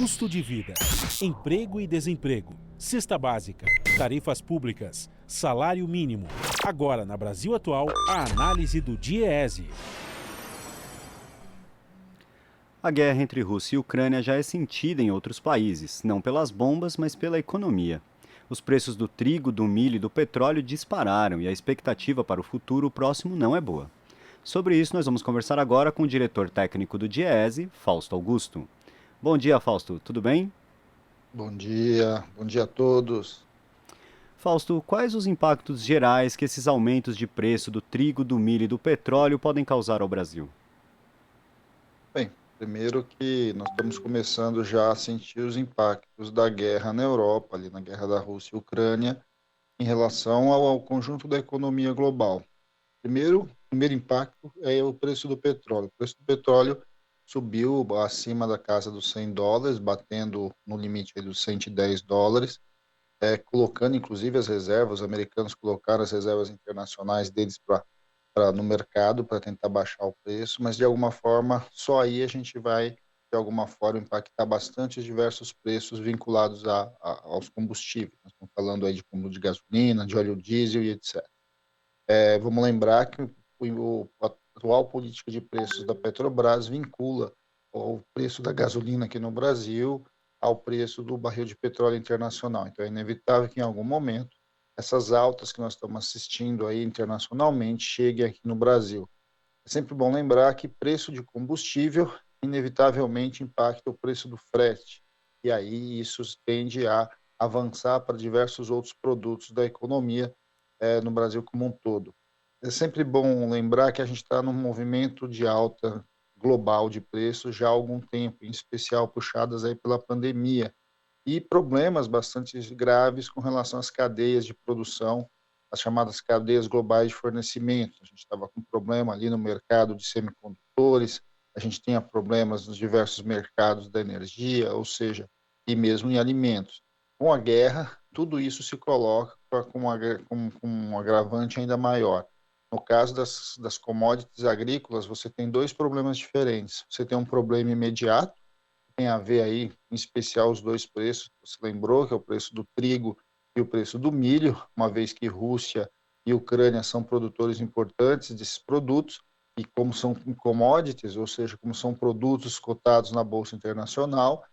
custo de vida, emprego e desemprego, cesta básica, tarifas públicas, salário mínimo. Agora, na Brasil Atual, a análise do DIEESE. A guerra entre Rússia e Ucrânia já é sentida em outros países, não pelas bombas, mas pela economia. Os preços do trigo, do milho e do petróleo dispararam e a expectativa para o futuro próximo não é boa. Sobre isso, nós vamos conversar agora com o diretor técnico do DIEESE, Fausto Augusto. Bom dia, Fausto, tudo bem? Bom dia a todos. Fausto, quais os impactos gerais que esses aumentos de preço do trigo, do milho e do petróleo podem causar ao Brasil? Bem, primeiro que nós estamos começando já a sentir os impactos da guerra na Europa, ali na guerra da Rússia e Ucrânia, em relação ao conjunto da economia global. O primeiro impacto é o preço do petróleo. O preço do petróleo subiu acima da casa dos $100, batendo no limite aí dos $110, colocando inclusive as reservas, os americanos colocaram as reservas internacionais deles no mercado para tentar baixar o preço, mas de alguma forma, só aí a gente vai, de alguma forma, impactar bastante os diversos preços vinculados aos combustíveis. Nós estamos falando aí de combustível de gasolina, de óleo diesel e etc. Vamos lembrar que a atual política de preços da Petrobras vincula o preço da gasolina aqui no Brasil ao preço do barril de petróleo internacional. Então, é inevitável que, em algum momento, essas altas que nós estamos assistindo aí internacionalmente cheguem aqui no Brasil. É sempre bom lembrar que preço de combustível inevitavelmente impacta o preço do frete. E aí isso tende a avançar para diversos outros produtos da economia no Brasil como um todo. É sempre bom lembrar que a gente está num movimento de alta global de preços já há algum tempo, em especial puxadas aí pela pandemia, e problemas bastante graves com relação às cadeias de produção, as chamadas cadeias globais de fornecimento. A gente estava com problema ali no mercado de semicondutores, a gente tinha problemas nos diversos mercados da energia, ou seja, e mesmo em alimentos. Com a guerra, tudo isso se coloca com um agravante ainda maior. No caso das commodities agrícolas, você tem dois problemas diferentes. Você tem um problema imediato, tem a ver aí, em especial, os dois preços, você lembrou, que é o preço do trigo e o preço do milho, uma vez que Rússia e Ucrânia são produtores importantes desses produtos, e como são commodities, ou seja, como são produtos cotados na Bolsa Internacional,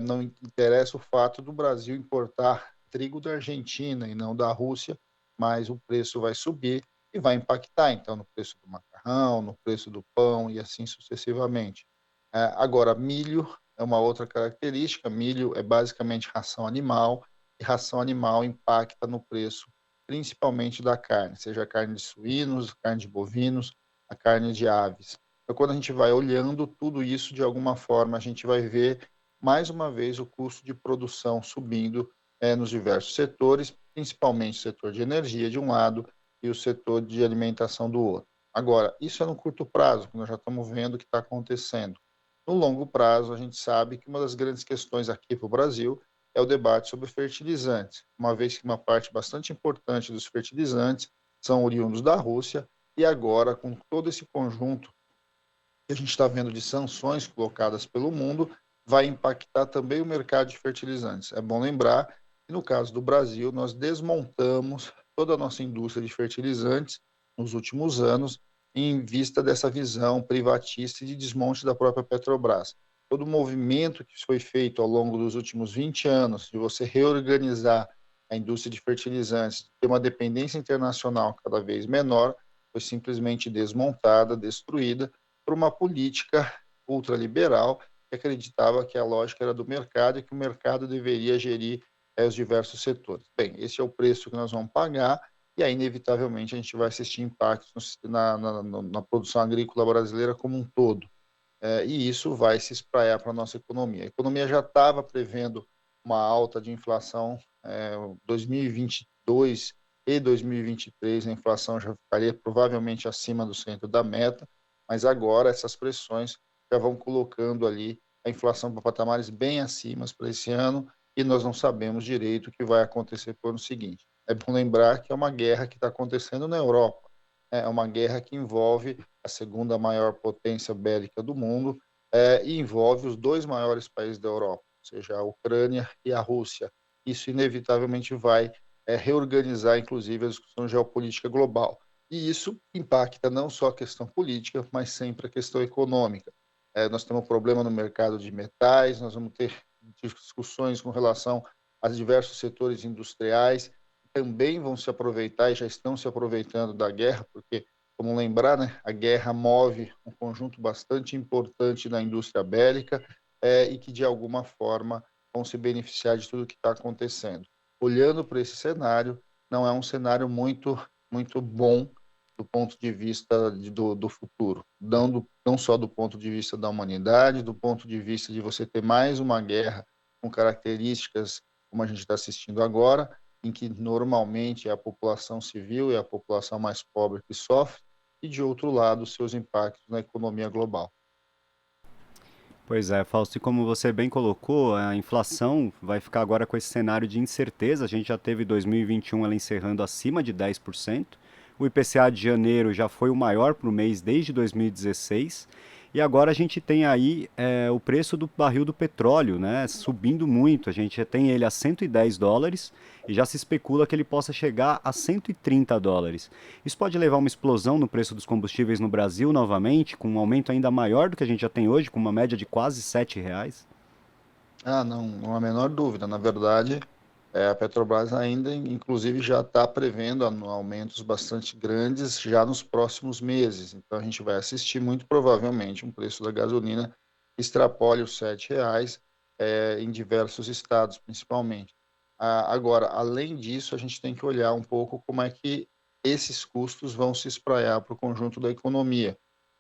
não interessa o fato do Brasil importar trigo da Argentina e não da Rússia, mas o preço vai subir e vai impactar, então, no preço do macarrão, no preço do pão e assim sucessivamente. Agora, milho é uma outra característica. Milho é basicamente ração animal, e ração animal impacta no preço, principalmente da carne, seja a carne de suínos, carne de bovinos, a carne de aves. Então, quando a gente vai olhando tudo isso, de alguma forma, a gente vai ver, mais uma vez, o custo de produção subindo nos diversos setores, principalmente o setor de energia, de um lado, e o setor de alimentação do outro. Agora, isso é no curto prazo, que nós já estamos vendo o que está acontecendo. No longo prazo, a gente sabe que uma das grandes questões aqui para o Brasil é o debate sobre fertilizantes, uma vez que uma parte bastante importante dos fertilizantes são oriundos da Rússia, e agora, com todo esse conjunto que a gente está vendo de sanções colocadas pelo mundo, vai impactar também o mercado de fertilizantes. É bom lembrar que, no caso do Brasil, nós desmontamos toda a nossa indústria de fertilizantes nos últimos anos, em vista dessa visão privatista e de desmonte da própria Petrobras. Todo o movimento que foi feito ao longo dos últimos 20 anos, de você reorganizar a indústria de fertilizantes, ter uma dependência internacional cada vez menor, foi simplesmente desmontada, destruída, por uma política ultraliberal que acreditava que a lógica era do mercado e que o mercado deveria gerir os diversos setores. Bem, esse é o preço que nós vamos pagar, e aí, inevitavelmente, a gente vai assistir impactos na produção agrícola brasileira como um todo. E isso vai se espraiar para a nossa economia. A economia já estava prevendo uma alta de inflação, 2022 e 2023, a inflação já ficaria provavelmente acima do centro da meta, mas agora essas pressões já vão colocando ali a inflação para patamares bem acima para esse ano, e nós não sabemos direito o que vai acontecer para o ano seguinte. É bom lembrar que é uma guerra que está acontecendo na Europa, é uma guerra que envolve a segunda maior potência bélica do mundo, e envolve os dois maiores países da Europa, seja, a Ucrânia e a Rússia. Isso inevitavelmente vai reorganizar, inclusive, a discussão geopolítica global. E isso impacta não só a questão política, mas sempre a questão econômica. Nós temos um problema no mercado de metais, nós vamos ter discussões com relação a diversos setores industriais, que também vão se aproveitar e já estão se aproveitando da guerra, porque, como lembrar, né, a guerra move um conjunto bastante importante da indústria bélica e que, de alguma forma, vão se beneficiar de tudo que está acontecendo. Olhando para esse cenário, não é um cenário muito bom do ponto de vista do futuro, não só do ponto de vista da humanidade, do ponto de vista de você ter mais uma guerra com características como a gente está assistindo agora, em que normalmente é a população civil e a população mais pobre que sofre, e de outro lado, seus impactos na economia global. Pois é, Fausto, e como você bem colocou, a inflação vai ficar agora com esse cenário de incerteza. A gente já teve 2021 ela encerrando acima de 10%. O IPCA de janeiro já foi o maior para o mês desde 2016. E agora a gente tem aí o preço do barril do petróleo, né, subindo muito. A gente já tem ele a US$ 110 e já se especula que ele possa chegar a US$ 130. Isso pode levar a uma explosão no preço dos combustíveis no Brasil novamente, com um aumento ainda maior do que a gente já tem hoje, com uma média de quase R$ 7. Ah, não há a menor dúvida. Na verdade, a Petrobras ainda, inclusive, já está prevendo aumentos bastante grandes já nos próximos meses. Então, a gente vai assistir muito provavelmente um preço da gasolina que extrapole os R$ 7 em diversos estados, principalmente. Agora, além disso, a gente tem que olhar um pouco como é que esses custos vão se espraiar para o conjunto da economia.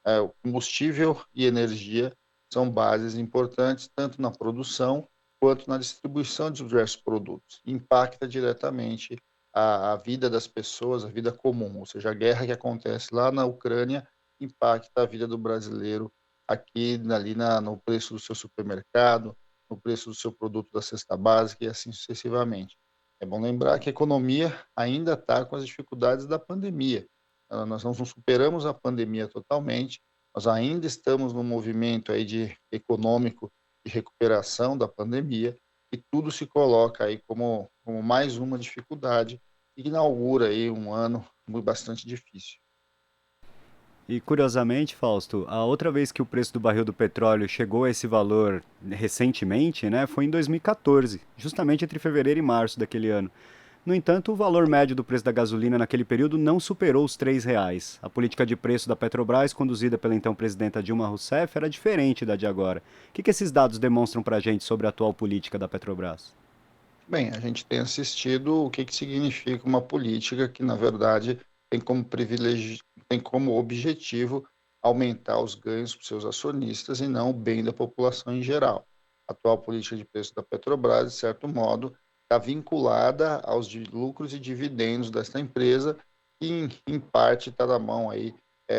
O combustível e energia são bases importantes tanto na produção quanto na distribuição de diversos produtos. Impacta diretamente a vida das pessoas, a vida comum, ou seja, a guerra que acontece lá na Ucrânia impacta a vida do brasileiro aqui, ali no preço do seu supermercado, no preço do seu produto da cesta básica e assim sucessivamente. É bom lembrar que a economia ainda está com as dificuldades da pandemia. Nós não superamos a pandemia totalmente, nós ainda estamos no movimento aí econômico de recuperação da pandemia e tudo se coloca aí como mais uma dificuldade e inaugura aí um ano bastante difícil. E curiosamente, Fausto, a outra vez que o preço do barril do petróleo chegou a esse valor recentemente, né, foi em 2014, justamente entre fevereiro e março daquele ano. No entanto, o valor médio do preço da gasolina naquele período não superou os R$ 3. A política de preço da Petrobras, conduzida pela então presidenta Dilma Rousseff, era diferente da de agora. O que esses dados demonstram para a gente sobre a atual política da Petrobras? Bem, a gente tem assistido o que significa uma política que, na verdade, tem como privilégio, tem como objetivo aumentar os ganhos para os seus acionistas e não o bem da população em geral. A atual política de preço da Petrobras, de certo modo, está vinculada aos lucros e dividendos desta empresa, que em parte está na mão aí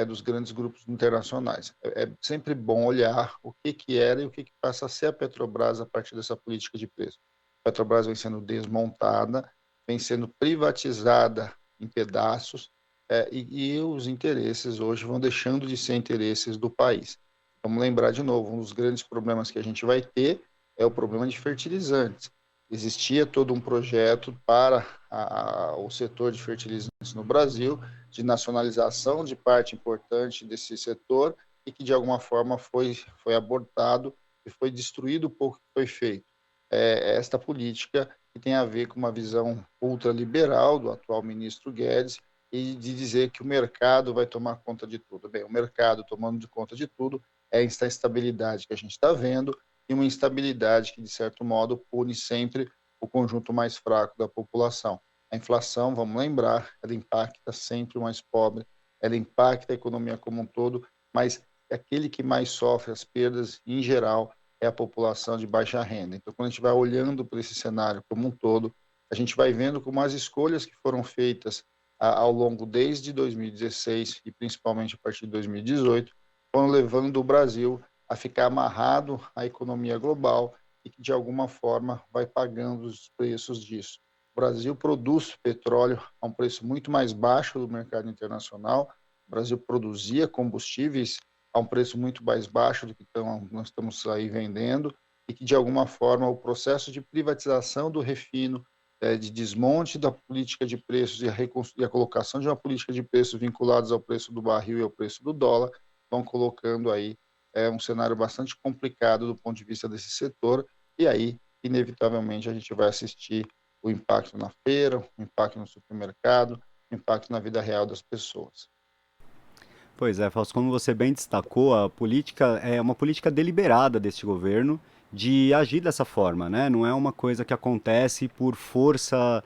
dos grandes grupos internacionais. É sempre bom olhar o que era e o que passa a ser a Petrobras a partir dessa política de preço. A Petrobras vem sendo desmontada, vem sendo privatizada em pedaços, e os interesses hoje vão deixando de ser interesses do país. Vamos lembrar de novo, um dos grandes problemas que a gente vai ter é o problema de fertilizantes. Existia todo um projeto para o setor de fertilizantes no Brasil, de nacionalização de parte importante desse setor e que, de alguma forma, foi abortado e foi destruído o pouco que foi feito. Esta política que tem a ver com uma visão ultraliberal do atual ministro Guedes e de dizer que o mercado vai tomar conta de tudo. Bem, o mercado tomando conta de tudo é essa instabilidade que a gente está vendo e uma instabilidade que, de certo modo, pune sempre o conjunto mais fraco da população. A inflação, vamos lembrar, ela impacta sempre o mais pobre, ela impacta a economia como um todo, mas aquele que mais sofre as perdas, em geral, é a população de baixa renda. Então, quando a gente vai olhando para esse cenário como um todo, a gente vai vendo como as escolhas que foram feitas ao longo desde 2016 e principalmente a partir de 2018 foram levando o Brasil a ficar amarrado à economia global e que, de alguma forma, vai pagando os preços disso. O Brasil produz petróleo a um preço muito mais baixo do mercado internacional. O Brasil produzia combustíveis a um preço muito mais baixo do que nós estamos aí vendendo e que, de alguma forma, o processo de privatização do refino, de desmonte da política de preços e a colocação de uma política de preços vinculados ao preço do barril e ao preço do dólar, vão colocando aí um cenário bastante complicado do ponto de vista desse setor, e aí, inevitavelmente, a gente vai assistir o impacto na feira, o impacto no supermercado, o impacto na vida real das pessoas. Pois é, Fausto, como você bem destacou, a política é uma política deliberada deste governo de agir dessa forma, né? Não é uma coisa que acontece por força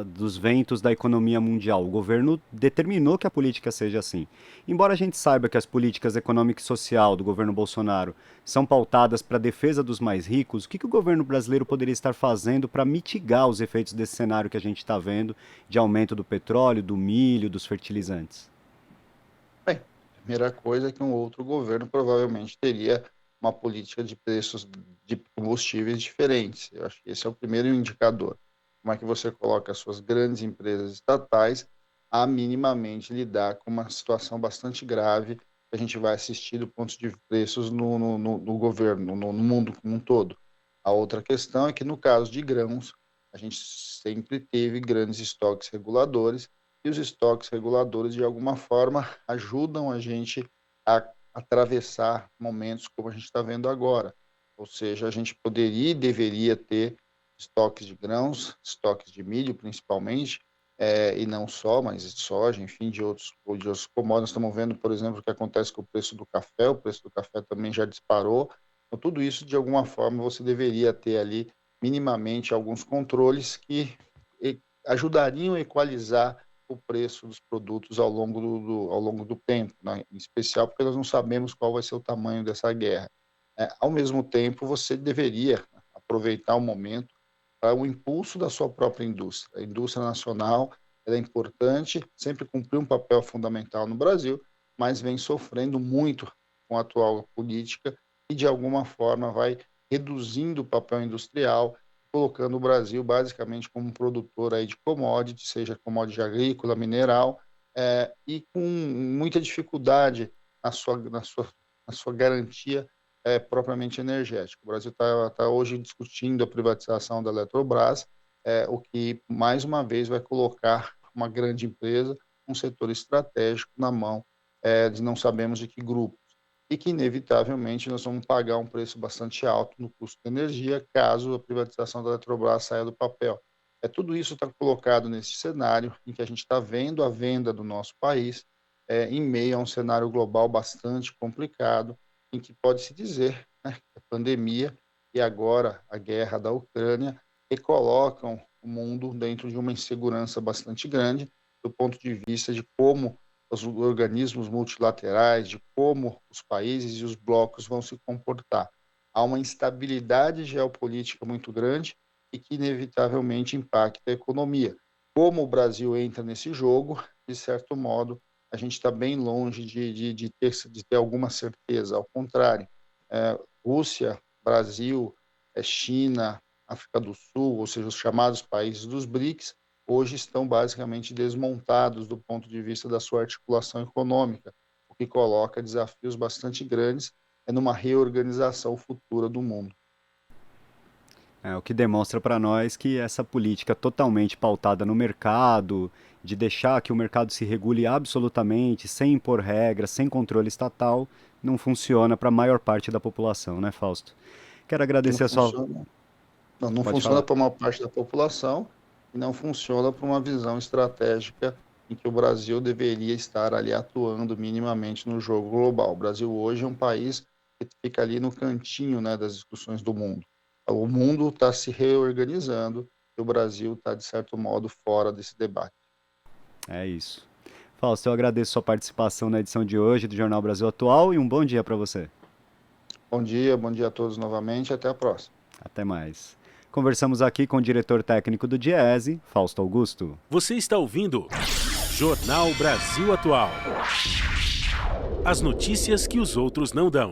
dos ventos da economia mundial. O governo determinou que a política seja assim. Embora a gente saiba que as políticas econômica e social do governo Bolsonaro são pautadas para a defesa dos mais ricos, o que o governo brasileiro poderia estar fazendo para mitigar os efeitos desse cenário que a gente está vendo de aumento do petróleo, do milho, dos fertilizantes? Bem, a primeira coisa é que um outro governo provavelmente teria uma política de preços de combustíveis diferentes. Eu acho que esse é o primeiro indicador. Como é que você coloca as suas grandes empresas estatais a minimamente lidar com uma situação bastante grave que a gente vai assistir do ponto de preços no governo, no mundo como um todo. A outra questão é que, no caso de grãos, a gente sempre teve grandes estoques reguladores, e os estoques reguladores, de alguma forma, ajudam a gente a atravessar momentos como a gente está vendo agora. Ou seja, a gente poderia e deveria ter estoques de grãos, estoques de milho, principalmente, e não só, mas de soja, enfim, de outros commodities. Estamos vendo, por exemplo, o que acontece com o preço do café também já disparou. Então, tudo isso, de alguma forma, você deveria ter ali, minimamente, alguns controles que ajudariam a equalizar o preço dos produtos ao longo do tempo, né? Em especial porque nós não sabemos qual vai ser o tamanho dessa guerra. Ao mesmo tempo, você deveria aproveitar o momento para o impulso da sua própria indústria. A indústria nacional é importante, sempre cumpriu um papel fundamental no Brasil, mas vem sofrendo muito com a atual política e, de alguma forma, vai reduzindo o papel industrial, colocando o Brasil basicamente como um produtor aí de commodity, seja commodity agrícola, mineral, e com muita dificuldade na sua garantia propriamente energética. O Brasil está hoje discutindo a privatização da Eletrobras, o que, mais uma vez, vai colocar uma grande empresa, um setor estratégico na mão de não sabemos de que grupo, e que, inevitavelmente, nós vamos pagar um preço bastante alto no custo de energia caso a privatização da Eletrobras saia do papel. Tudo isso está colocado nesse cenário em que a gente está vendo a venda do nosso país em meio a um cenário global bastante complicado, em que pode-se dizer, né, que a pandemia e agora a guerra da Ucrânia recolocam o mundo dentro de uma insegurança bastante grande, do ponto de vista de como os organismos multilaterais, de como os países e os blocos vão se comportar. Há uma instabilidade geopolítica muito grande e que inevitavelmente impacta a economia. Como o Brasil entra nesse jogo, de certo modo, a gente está bem longe de ter alguma certeza. Ao contrário, Rússia, Brasil, China, África do Sul, ou seja, os chamados países dos BRICS, hoje estão basicamente desmontados do ponto de vista da sua articulação econômica, o que coloca desafios bastante grandes numa reorganização futura do mundo. O que demonstra para nós que essa política totalmente pautada no mercado, de deixar que o mercado se regule absolutamente, sem impor regras, sem controle estatal, não funciona para a maior parte da população, né, Fausto? Quero agradecer a sua... Não funciona para uma parte da população e não funciona para uma visão estratégica em que o Brasil deveria estar ali atuando minimamente no jogo global. O Brasil hoje é um país que fica ali no cantinho, né, das discussões do mundo. O mundo está se reorganizando e o Brasil está, de certo modo, fora desse debate. É isso. Fausto, eu agradeço sua participação na edição de hoje do Jornal Brasil Atual e um bom dia para você. Bom dia a todos novamente e até a próxima. Até mais. Conversamos aqui com o diretor técnico do Diese, Fausto Augusto. Você está ouvindo Jornal Brasil Atual. As notícias que os outros não dão.